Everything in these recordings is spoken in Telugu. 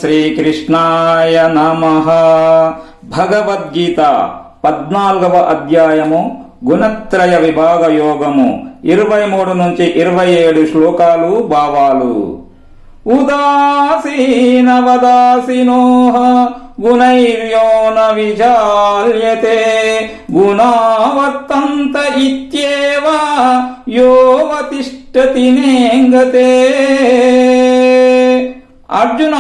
శ్రీకృష్ణాయ నమః. భగవద్గీత 14వ అధ్యాయము గుణత్రయ విభాగ యోగము 23 నుంచి 27 శ్లోకాలు భావాలు. ఉదాసీనవదాసీనో గుణైర్యో న విచాల్యతే గుణావర్తంత ఇత్యేవ యోవతిష్ఠతి నేంగతే. అర్జున,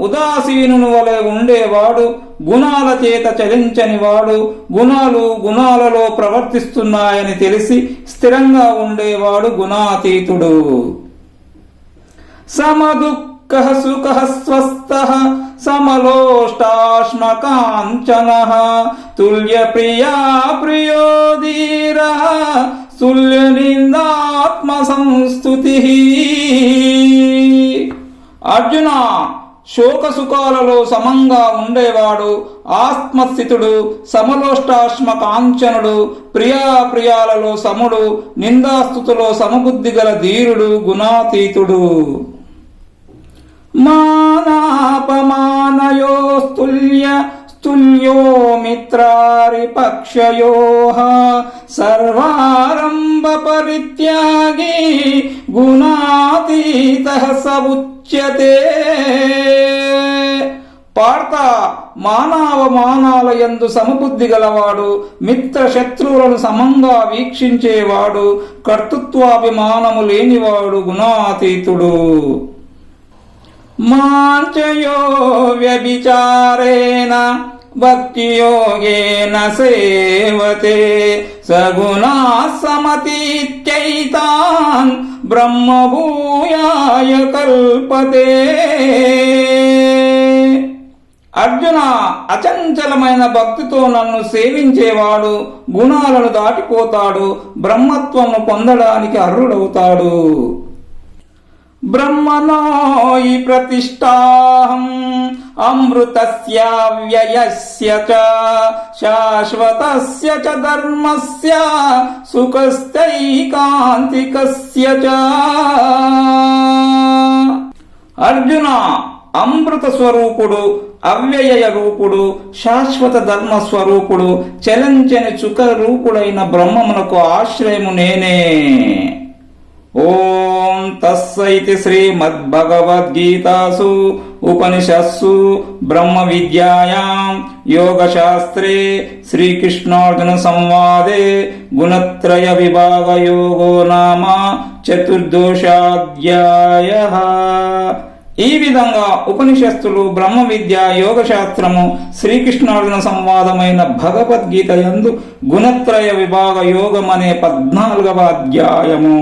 ఉదాసీనుని వలె ఉండేవాడు, గుణాల చేత చలించనివాడు, గుణాలు గుణాలలో ప్రవర్తిస్తున్నాయని తెలిసి స్థిరంగా ఉండేవాడు గుణాతీతుడు. సమదుఃఖ సుఖ స్వస్థ సమలోష్టాశ్మకాంచన తుల్య ప్రియా ప్రియో ధీర తుల్య నిందాత్మ సంస్తుతి. అర్జున, శోక సుఖాలలో సమంగా ఉండేవాడు, ఆత్మస్థితుడు, సమలోష్టాశ్మ కాంచనుడు, ప్రియాప్రియాలలో సముడు, నిందాస్తుతులో సమబుద్ధి గల ధీరుడు, గుణాతీతుడు. మానాపమానయోస్తుల్య స్తుల్యో మిత్రారిపక్షయోః సర్వారంభ పరిత్యాగి గుణాతీతః స ఉచ్యతే. పార్త, మానవమానాల యందు సమబుద్ధి గలవాడు, మిత్ర శత్రువులను సమంగా వీక్షించేవాడు, కర్తృత్వాభిమానము లేనివాడు గుణాతీతుడు. మాంచయో వ్యభిచారేణ భక్తియోగేన సేవతే సగుణా సమతీత్యైతాన్ బ్రహ్మభూయాయ కల్పతే. అర్జున, అచంచలమైన భక్తితో నన్ను సేవించేవాడు గుణాలను దాటిపోతాడు, బ్రహ్మత్వము పొందడానికి అర్హుడవుతాడు. బ్రహ్మణో హి ప్రతిష్ఠాహం అమృతస్య వ్యయస్య చ శాశ్వతస్య చ ధర్మస్య సుఖస్థైకాంతికస్య చ. అర్జున, అమృత స్వరూపుడు, అవ్యయ రూపుడు, శాశ్వత ధర్మ స్వరూపుడు, చలంచని చుక రూపుడైన బ్రహ్మమునకు ఆశ్రయము నేనే. ఓం తస్సైతి శ్రీమద్భగవద్గీతాసు ఉపనిషత్సు బ్రహ్మ విద్యాయాం యోగశాస్త్రే శ్రీకృష్ణార్జున సంవాదే గుణత్రయ విభాగ యోగో నామ 14వ. ఈ విధంగా ఉపనిషత్తులు, బ్రహ్మ విద్య, యోగశాస్త్రము, శ్రీకృష్ణార్జున సంవాదమైన భగవద్గీత యందు గుణత్రయ విభాగ యోగం అనే 14వ అధ్యాయము.